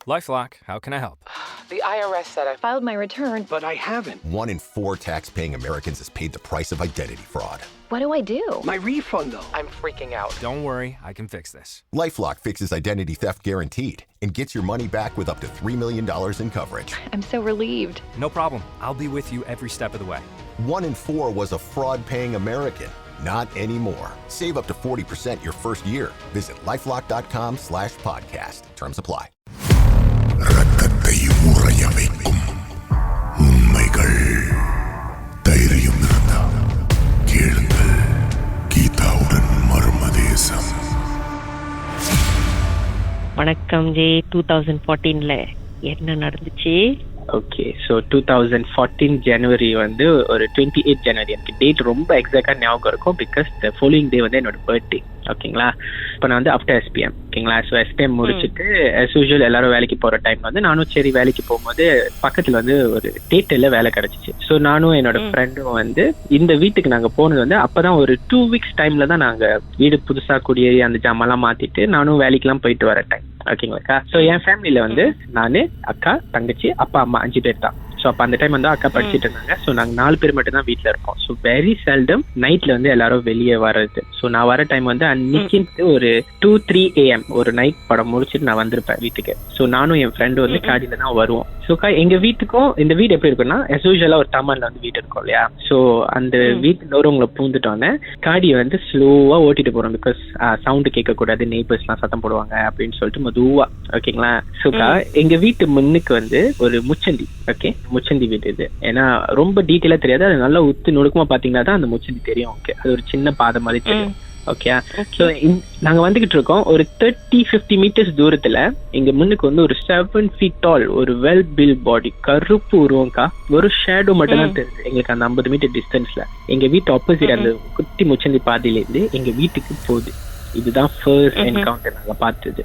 LifeLock, how can I help? The IRS said I filed my return, but I haven't. 1 in 4 tax-paying Americans has paid the price of identity fraud. what do I do? My refund, though. I'm freaking out. Don't worry, I can fix this. LifeLock fixes identity theft guaranteed and gets your money back with up to $3 million in coverage. I'm so relieved. No problem. I'll be with you every step of the way. 1 in 4 was a fraud-paying American. Not anymore. Save up to 40% your first year. Visit LifeLock.com/podcast. Terms apply. ரத்தத்தை உறைய வைக்கும் உண்மைகள். தைரியம் இருந்தா கேளுங்கள். கீதாவுடன் மர்மதேசம். வணக்கம் G. 2014ல என்ன நடந்துச்சு? ஓகே, ஸோ 2014 ஜனவரி வந்து ஒரு 28 ஜனவரி, எனக்கு டேட் ரொம்ப எக்ஸாக்டாக ஞாபகம் இருக்கும். பிகாஸ் த ஃபாலோயிங் டே வந்து என்னோட பர்த்டே. ஓகேங்களா, இப்போ நான் வந்து ஆஃப்டர் எஸ்பிஎம். ஓகேங்களா, ஸோ எஸ்பிஎம் முடிச்சுட்டு as usual எல்லாரும் வேலைக்கு போகிற டைம் வந்து நானும் சரி வேலைக்கு போகும்போது பக்கத்தில் வந்து ஒரு தேட்டரில் வேலை கிடச்சிச்சு. ஸோ நானும் என்னோட ஃப்ரெண்டும் வந்து இந்த வீட்டுக்கு நாங்கள் போனது வந்து அப்போ தான் ஒரு 2 weeks டைமில் தான் நாங்கள் வீடு புதுசாக குடியேறி அந்த ஜாமெல்லாம் மாற்றிட்டு நானும் வேலைக்கெல்லாம் போயிட்டு வர டைம். ஓகேங்களாக்கா, ஸோ என் ஃபேமிலியில் வந்து நான், அக்கா, தங்கச்சி, அப்பா, அம்மா 5 பேர் தான். ஸோ அப்போ அந்த டைம் வந்து அக்கா படிச்சுட்டு இருந்தாங்க. ஸோ நாங்கள் 4 பேர் மட்டும் தான் வீட்டில் இருப்போம். ஸோ வெரி செல்டம் நைட்டில் வந்து எல்லாரும் வெளியே வர்றது. ஸோ நான் வர டைம் வந்து அன்னைக்கு ஒரு 2-3 AM ஒரு நைட் படம் முடிச்சுட்டு நான் வந்திருப்பேன் வீட்டுக்கு. ஸோ நானும் என் ஃப்ரெண்டும் வந்து காடியில் தான் வருவோம். ஸோ எங்கள் வீட்டுக்கும் இந்த வீடு எப்படி இருக்குன்னா as usual ஒரு டமரில் வந்து வீடு இருக்கும் இல்லையா. ஸோ அந்த வீட்டு டோரவங்களை பூந்துட்டோன்னே காடியை வந்து ஸ்லோவாக ஓட்டிட்டு போகிறோம். பிகாஸ் சவுண்டு கேட்கக்கூடாது, நெய்பர்ஸ்லாம் சத்தம் போடுவாங்க அப்படின்னு சொல்லிட்டு மெதுவா. ஓகேங்களா, ஸோக்கா எங்கள் வீட்டு முன்னுக்கு வந்து ஒரு முச்சந்தி. ஓகே, முச்சந்தி வீடு இது. ஏன்னா ரொம்ப டீட்டெயிலாக தெரியாது, அது நல்லா உத்து நுணுக்கமா பார்த்தீங்கன்னா தான் அந்த முச்சந்தி தெரியும். ஓகே, அது ஒரு சின்ன பாதை மாதிரி தெரியும். ஓகே, ஸோ நாங்கள் வந்துகிட்டு இருக்கோம். ஒரு 30-50 மீட்டர்ஸ் தூரத்தில் எங்க முன்னுக்கு வந்து ஒரு 7 feet tall ஒரு வெல் பில் பாடி, கருப்பு உருவம்க்கா, ஒரு ஷேடோ மட்டும் தான் தெரியுது எங்களுக்கு அந்த 50 மீட்டர் டிஸ்டன்ஸ்ல. எங்க வீட்டு ஆப்போசிட் அந்த குட்டி முச்சந்தி பாதையிலேருந்து எங்க வீட்டுக்கு போகுது. இதுதான் ஃபர்ஸ்ட் என்கவுண்டர் நாங்க பார்த்தது.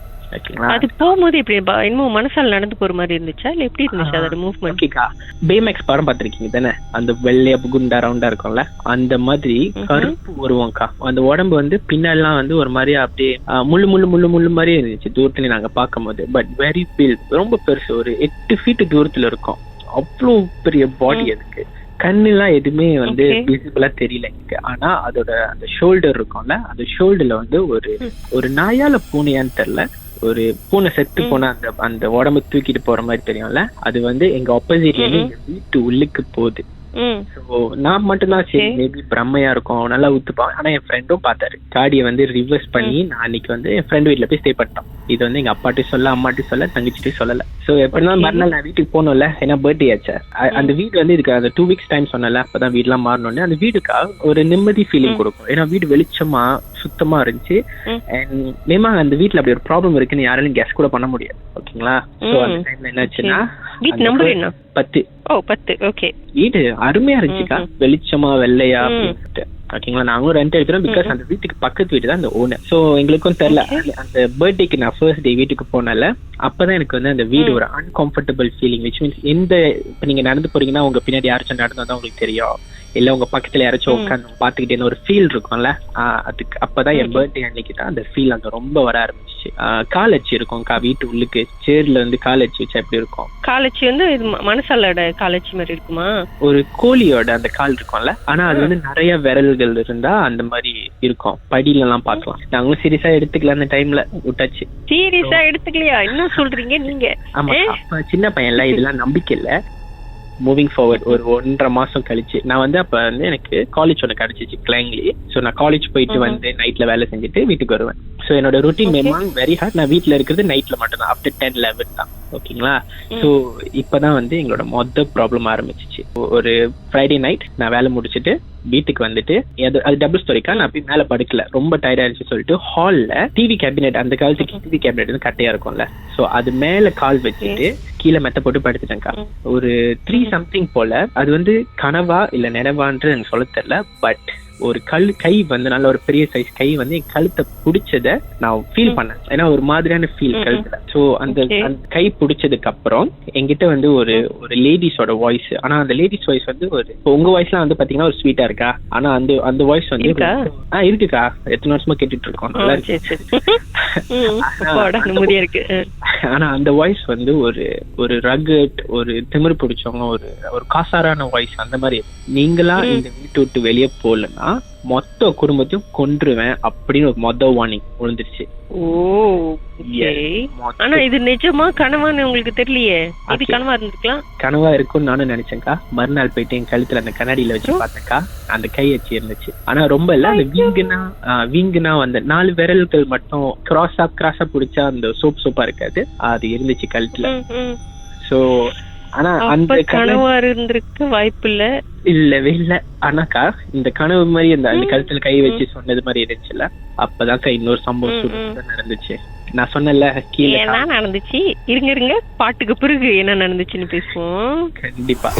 அது போகும்போது எப்படி இன்னும் மனசால நடந்து போற மாதிரி இருந்துச்சா இல்ல எப்படி இருந்துச்சு அதோட மூவ்மெண்ட்? ஓகேக்கா, பேமேக்ஸ் படம் பார்த்திருக்கீங்க தானே, அந்த வெள்ளையா குண்டா ரவுண்டா இருக்கும்ல, அந்த மாதிரி கருப்பு உருவம்க்கா. அந்த உடம்பு வந்து பின்னாலாம் வந்து ஒரு மாதிரி அப்படியே முள்ளு முள்ளு முள்ளு முள்ளு மாதிரி இருந்துச்சு தூரத்துல நாங்க பார்க்கும் போது. பட் வெரி பில், ரொம்ப பெருசு, ஒரு 8 feet தூரத்துல இருக்கும். அவ்வளோ பெரிய பாடி அதுக்கு. கண்ணுலாம் எதுவுமே வந்து விசிபிளா தெரியல எனக்கு. ஆனா அதோட அந்த ஷோல்டர் இருக்கும்ல, அந்த ஷோல்டர்ல வந்து ஒரு நாயால பூனையான்னு தெரியல, ஒரு பூனை செத்து போன அந்த உடம்பு தூக்கிட்டு போற மாதிரி தெரியும்ல, அது வந்து எங்க ஆப்போசிட்ல எங்க வீட்டு உள்ளுக்கு போகுது. ஸோ நான் மட்டும்தான் சரி மேபி பிரம்மையா இருக்கும் நல்லா ஊத்துப்பான். ஆனா என் ஃப்ரெண்டும் பார்த்தாரு. காடியை வந்து ரிவர்ஸ் பண்ணி நான் அன்னைக்கு வந்து என் ஃப்ரெண்ட் வீட்டுல போய் ஸ்டே பண்ணிட்டோம். இது வந்து எங்க அப்பாட்டையும் சொல்ல, அம்மாட்டையும் சொல்ல, தங்கச்சிட்டையும் சொல்லல. ஸோ எப்படின்னா மறுநாள் நான் வீட்டுக்கு போகணும்ல, ஏன்னா பர்த்டே ஆச்சு. அந்த வீடு வந்து இதுக்கு அந்த 2 weeks டைம் சொன்னல, அப்பதான் வீடுலாம் மாறணும்னு. அந்த வீடுக்கா ஒரு நிம்மதி ஃபீலிங் கொடுக்கும். ஏன்னா வீடு வெளிச்சமா சுத்தமா இருந்துச்சு. அண்ட் மேமா அந்த வீட்டுல அப்படி ஒரு ப்ராப்ளம் இருக்குன்னு யாராலும் கெஸ் கூட பண்ண முடியாது. ஓகேங்களா, ஸோ அந்த டைம்ல என்னாச்சுன்னா வீட்டு நம்பர் என்ன? 10. ஓ 10. ஓகே, வீடு அருமையா இருந்துச்சுக்கா, வெளிச்சமா வெள்ளையா அப்படின்ட்டு. ஓகேங்களா, நாங்களும் ரெண்ட் எடுக்கிறோம். பிகாஸ் அந்த வீட்டுக்கு பக்கத்து வீடு தான் அந்த ஓனர். ஸோ எங்களுக்கும் தெரியல. அந்த பர்த்டேக்கு நான் ஃபர்ஸ்ட் டே வீட்டுக்கு போனால அப்பதான் எனக்கு வந்து அந்த வீடு ஒரு அன்கம்ஃபர்டபுள் ஃபீலிங். விச் மீன்ஸ் இப்ப நீங்க நடந்து போறீங்கன்னா உங்க பின்னாடி யாராச்சும் நடந்து வந்தா உங்களுக்கு தெரியும், இல்ல உங்க பக்கத்துல யாராச்சும் உட்காந்து பாத்துக்கிட்டே ஒரு ஃபீல் இருக்கும்ல, அதுக்கு அப்பதான் என் பர்த்டே அன்னைக்கு தான் அந்த ஃபீல் அங்க ரொம்ப வர ஆரம்பிச்சிச்சு. கால் வச்சு இருக்கும்க்கா வீட்டு உள்ளுக்கு, சேர்ல வந்து கால் வச்சு வச்சா எப்படி இருக்கும்? கால் வச்சு வந்து மனசாலோட கால் வச்சு மாதிரி இருக்குமா? ஒரு கோழியோட அந்த கால் இருக்கும்ல, ஆனா அது வந்து நிறைய விரல்கள் இருந்தா அந்த மாதிரி இருக்கும். படியில எல்லாம் பாக்கலாம். நாங்களும் சீரியஸா எடுத்துக்கல, அந்த டைம்ல விட்டாச்சு. சீரியஸா எடுத்துக்கலையா? இன்னும் சொல்றீங்க நீங்க? ஆமா, சின்ன பையன்ல இதெல்லாம் நம்பிக்கை இல்ல. மூவிங் ஃபார்வர்ட் ஒரு 1.5 மாசம் கழிச்சு நான் வந்து அப்ப வந்து எனக்கு காலேஜ் ஒன்று கிடைச்சிச்சு கிளாங்லி. ஸோ நான் காலேஜ் போயிட்டு வந்து நைட்ல வேலை செஞ்சுட்டு வீட்டுக்கு வருவேன். ஸோ என்னோட ரொட்டீன் மேமாங் வெரி ஹார்ட். நான் வீட்டில் இருக்கிறது நைட்ல மட்டும் தான், ஆஃப்டர் 10-11 தான். ஓகேங்களா, ஸோ இப்பதான் வந்து எங்களோட மொத்த ப்ராப்ளம் ஆரம்பிச்சிச்சு. ஒரு ஃப்ரைடே நைட் நான் வேலை முடிச்சுட்டு வீட்டுக்கு வந்துட்டு, அது டபுள் ஸ்டோரிக்கா, நான் போய் மேல படுக்கல, ரொம்ப டயர்ட் ஆயிடுச்சு சொல்லிட்டு ஹால்ல டிவி கேபினெட், அந்த காலத்துக்கு டிவி கேபினெட் வந்து கட்டையா இருக்கும்ல, ஸோ அது மேல கால் வச்சுட்டு கீழே மெத்த போட்டு படுத்துட்டேன்க்கா. ஒரு 3 something போல. அது வந்து கனவா இல்ல நினைவான்னு எனக்கு சொல்ல தெரியல. பட் ஒரு கை வந்து நல்ல ஒரு பெரிய சைஸ் கை வந்து என் கழுத்தை பிடிச்சத நான் ஃபீல் பண்ணேன். ஏன்னா ஒரு மாதிரியான ஃபீல் கழுத்துல. ஸோ அந்த கை பிடிச்சதுக்கு அப்புறம் என்கிட்ட வந்து ஒரு லேடிஸோட வாய்ஸ். ஆனா அந்த லேடிஸ் வாய்ஸ் வந்து ஒரு உங்க வாய்ஸ்லாம் வந்து பாத்தீங்கன்னா ஒரு ஸ்வீட்டா இருக்கா, ஆனா அந்த வாய்ஸ் வந்து இருக்குக்கா, எத்தனை வருஷமா கேட்டுட்டு இருக்கோம். நல்லா இருக்கு. ஆனா அந்த வாய்ஸ் வந்து ஒரு ரகட், ஒரு திமிரு பிடிச்சவங்க, ஒரு காசாரான வாய்ஸ் அந்த மாதிரி. நீங்களா இந்த வீட்டு விட்டு வெளியே போலன்னா மொத்த குடும்பத்தையும் கொன்றுவேன் அப்படின்னு ஒரு வார்னிங் விழுந்துருச்சு. ஆனா இது நிஜமா கனவான்னு உங்களுக்கு தெரியலையே. இது கனவா இருந்திருக்கலாம். கனவா இருக்கும்னு நானும் நினைச்சேன்க்கா. மறுநாள் போயிட்டு என் கழுத்துல அந்த கண்ணாடியில வச்சு பார்த்தேன்க்கா, அந்த கை வச்சு இருந்துச்சு. ஆனா ரொம்ப இல்ல, அந்த வீங்குனா அந்த 4 விரல்கள் மட்டும் கிராஸா பிடிச்சா அந்த சோப்பா இருக்காது, அது இருந்துச்சு கழுத்துல. சோ ஆனா அந்த கனவா இருந்திருக்க வாய்ப்பு இல்லவே இல்ல. ஆனாக்கா இந்த கனவு மாதிரி அந்த கழுத்துல கை வச்சு சொன்னது மாதிரி இருந்துச்சுல்ல, அப்பதான்க்கா இன்னொரு சம்பவம் நடந்துச்சு. நான் சொன்னல கீழே என்ன நடந்துச்சு. இருங்க பாட்டுக்கு பிறகு என்ன நடந்துச்சுன்னு பேசுவோம். கண்டிப்பா.